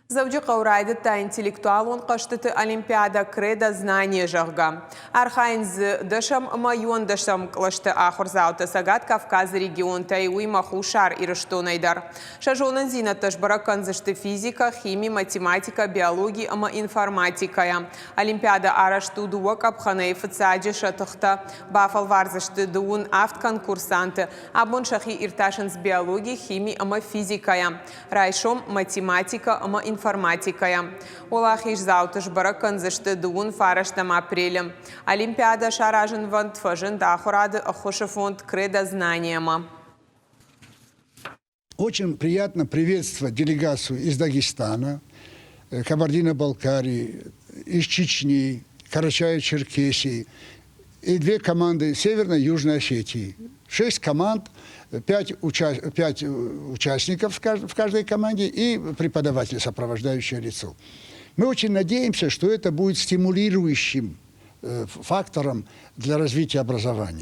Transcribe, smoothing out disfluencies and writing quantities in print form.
Завжди қаурайды та интеллектуал он қаштыты Олимпиада креда знание жағға. Архайнз дышам майон дышам клашты ахур зауты сагат Кавказ регион тайуи махушар ирыштонайдар. Шажонын зинатыш бараканзышты физика, химия, математика, биология, ама информатикая. Олимпиада арашту дуа капханай фцаджи шатыхта бафал варзышты дуун авт конкурсанты. Абон шахи ирташынс биология, химия, ама физикая. Райшом математика, ама информатикая. Олахиш заутыш бараканзышты дуун фараштам апрелем. Олимпиада шаражен вант фажен дахурады ахуша фонд креда знанияма. Очень приятно приветствовать делегацию из Дагестана, Кабардино-Балкарии, из Чечни, Карачаево-Черкесии и две команды Северной и Южной Осетии. 6 команд, 5 участников в каждой команде и преподаватель, сопровождающее лицо. Мы очень надеемся, что это будет стимулирующим фактором для развития образования.